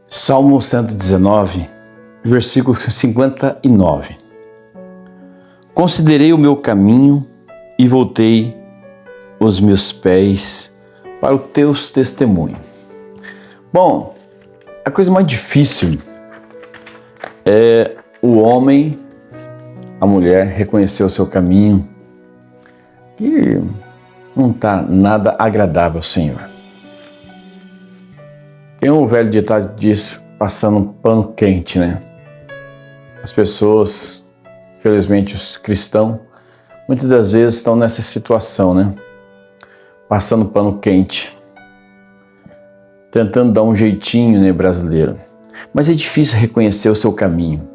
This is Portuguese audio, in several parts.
Salmo 119, versículo 59. Considerei o meu caminho e voltei os meus pés para os teus testemunhos. Bom, a coisa mais difícil é o homem, a mulher, reconhecer o seu caminho e não está nada agradável ao Senhor. Tem um velho ditado que diz, passando um pano quente, né? As pessoas, infelizmente os cristãos, muitas das vezes estão nessa situação, né? Passando pano quente, tentando dar um jeitinho, né, brasileiro. Mas é difícil reconhecer o seu caminho,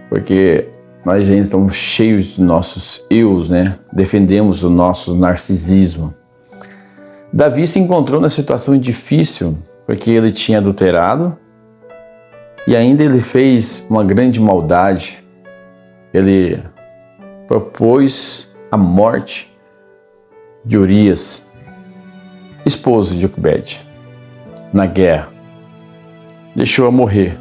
porque nós ainda estamos cheios de nossos eus, né? Defendemos o nosso narcisismo. Davi se encontrou na situação difícil, porque ele tinha adulterado e ainda ele fez uma grande maldade. Ele propôs a morte de Urias, esposo de Joquebede, na guerra. Deixou-a morrer,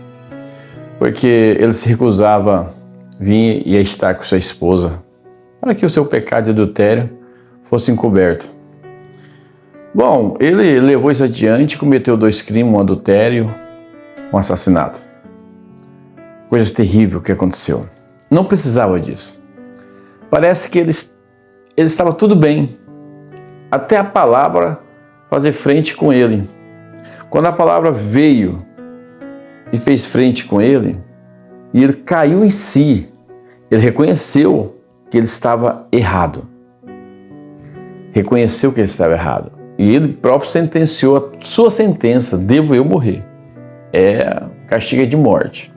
porque ele se recusava a vir e a estar com sua esposa, para que o seu pecado de adultério fosse encoberto. Bom, ele levou isso adiante, cometeu 2 crimes, um adultério, um assassinato. Coisa terrível que aconteceu. Não precisava disso. Parece que ele estava tudo bem, até a palavra fazer frente com ele. Quando a palavra veio e fez frente com ele, e ele caiu em si, ele reconheceu que ele estava errado. Reconheceu que ele estava errado. E ele próprio sentenciou a sua sentença, devo eu morrer. Castigo de morte.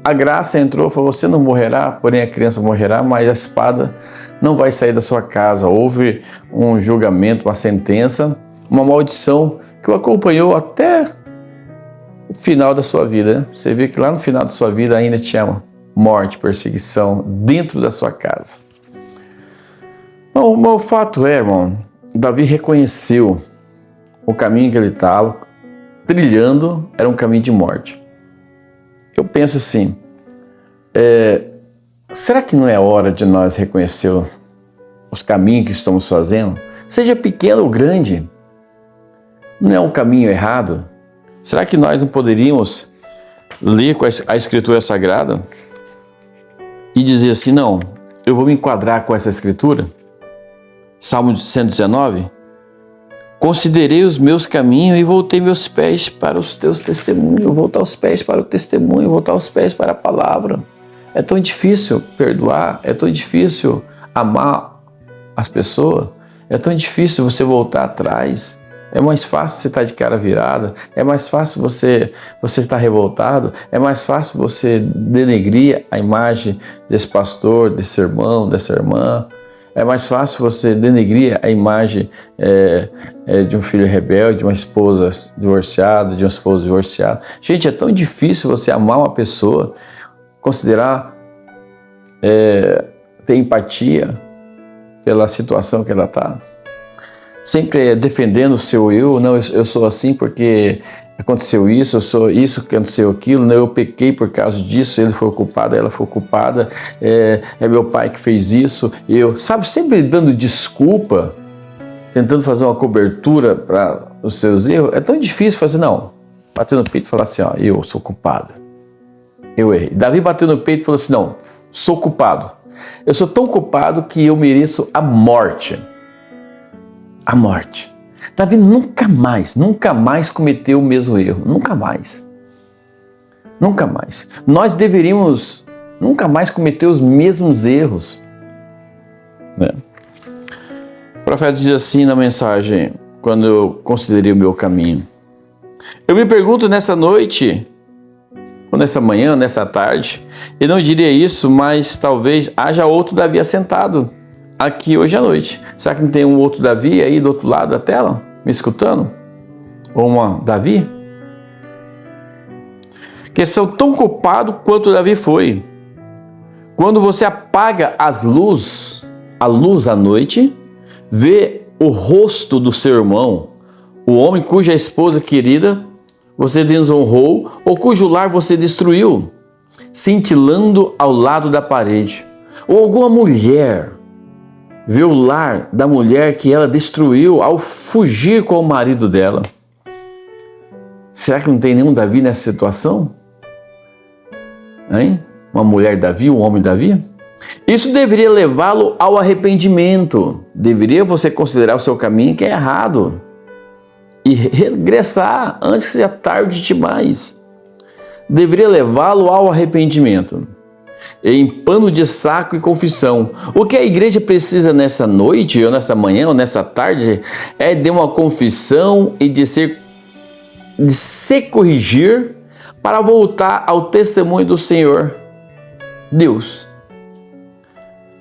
A graça entrou e falou, você não morrerá, porém a criança morrerá, mas a espada não vai sair da sua casa. Houve um julgamento, uma sentença, uma maldição que o acompanhou até o final da sua vida. Né? Você vê que lá no final da sua vida ainda tinha morte, perseguição dentro da sua casa. Bom, o fato é, irmão, Davi reconheceu o caminho que ele estava trilhando era um caminho de morte. Eu penso assim, será que não é hora de nós reconhecer os caminhos que estamos fazendo? Seja pequeno ou grande, não é um caminho errado? Será que nós não poderíamos ler com a Escritura Sagrada e dizer assim, não, eu vou me enquadrar com essa Escritura? Salmo 119, considerei os meus caminhos e voltei meus pés para os teus testemunhos. Voltar os pés para o testemunho, voltar os pés para a palavra. É tão difícil perdoar, é tão difícil amar as pessoas, é tão difícil você voltar atrás. É mais fácil você estar de cara virada, é mais fácil você estar revoltado, é mais fácil você denegrir a imagem desse pastor, desse irmão, dessa irmã. É mais fácil você denegrir a imagem de um filho rebelde, de uma esposa divorciada, de um esposo divorciado. Gente, é tão difícil você amar uma pessoa, considerar, ter empatia pela situação que ela está. Sempre defendendo o seu eu, não, eu sou assim porque aconteceu isso, eu sou isso, aconteceu aquilo, eu pequei por causa disso, ele foi culpado, ela foi culpada, é meu pai que fez isso, sabe, sempre dando desculpa, tentando fazer uma cobertura para os seus erros. É tão difícil fazer, não, bater no peito e falar assim, ó, eu sou culpado, eu errei. Davi bateu no peito e falou assim, não, sou culpado, eu sou tão culpado que eu mereço a morte. A morte. Davi nunca mais cometeu o mesmo erro. Nunca mais. Nunca mais. Nós deveríamos nunca mais cometer os mesmos erros. Né? O profeta diz assim na mensagem, quando eu considerei o meu caminho. Eu me pergunto nessa noite, ou nessa manhã, nessa tarde, eu não diria isso, mas talvez haja outro Davi assentado aqui hoje à noite. Será que não tem um outro Davi aí do outro lado da tela, me escutando? Ou uma Davi? Que são tão culpados quanto Davi foi. Quando você apaga a luz à noite, vê o rosto do seu irmão, o homem cuja esposa querida você desonrou ou cujo lar você destruiu, cintilando ao lado da parede. Ou alguma mulher vê o lar da mulher que ela destruiu ao fugir com o marido dela. Será que não tem nenhum Davi nessa situação? Hein? Uma mulher Davi, um homem Davi? Isso deveria levá-lo ao arrependimento. Deveria você considerar o seu caminho que é errado e regressar antes que seja tarde demais. Deveria levá-lo ao arrependimento, em pano de saco e confissão. O que a igreja precisa nessa noite, ou nessa manhã, ou nessa tarde, é de uma confissão e de se corrigir para voltar ao testemunho do Senhor Deus.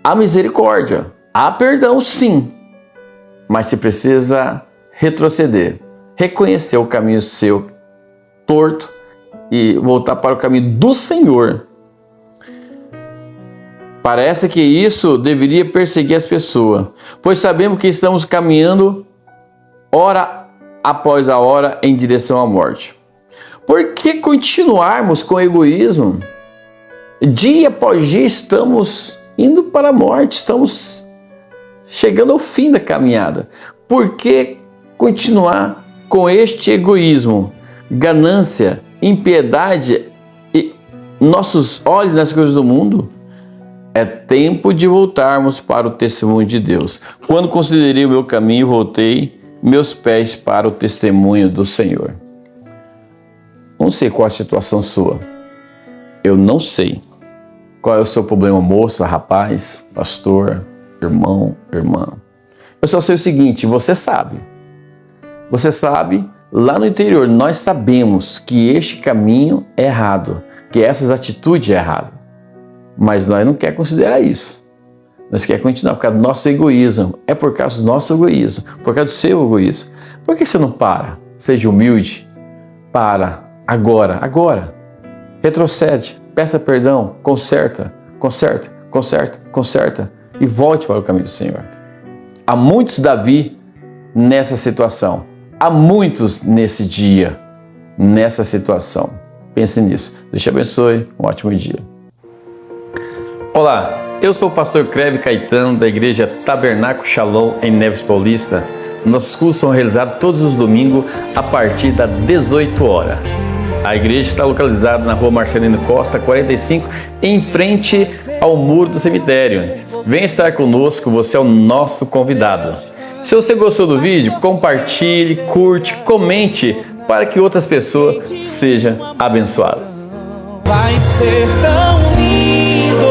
Há misericórdia, há perdão sim, mas se precisa retroceder, reconhecer o caminho seu torto e voltar para o caminho do Senhor. Parece que isso deveria perseguir as pessoas, pois sabemos que estamos caminhando hora após a hora em direção à morte. Por que continuarmos com egoísmo? Dia após dia estamos indo para a morte, estamos chegando ao fim da caminhada. Por que continuar com este egoísmo, ganância, impiedade e nossos olhos nas coisas do mundo? É tempo de voltarmos para o testemunho de Deus. Quando considerei o meu caminho, voltei meus pés para o testemunho do Senhor. Não sei qual a situação sua. Eu não sei. Qual é o seu problema, moça, rapaz, pastor, irmão, irmã? Eu só sei o seguinte, você sabe. Você sabe, lá no interior, nós sabemos que este caminho é errado, que essas atitudes é errada. Mas nós não queremos considerar isso. Nós queremos continuar por causa do nosso egoísmo. É por causa do nosso egoísmo, por causa do seu egoísmo. Por que você não para? Seja humilde. Para. Agora. Retrocede. Peça perdão. Conserta e volte para o caminho do Senhor. Há muitos Davi nessa situação. Há muitos nesse dia, nessa situação. Pense nisso. Deus te abençoe. Um ótimo dia. Olá, eu sou o pastor Creve Caetano da igreja Tabernáculo Shalom em Neves Paulista. Nossos cursos são realizados todos os domingos a partir das 18 horas. A igreja está localizada na rua Marcelino Costa, 45, em frente ao muro do cemitério. Venha estar conosco, você é o nosso convidado. Se você gostou do vídeo, compartilhe, curte, comente para que outras pessoas sejam abençoadas. Vai ser tão lindo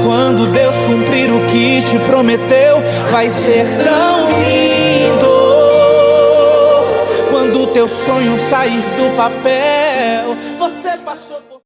quando Deus cumprir o que te prometeu. Vai ser tão lindo quando teu sonho sair do papel. Você passou por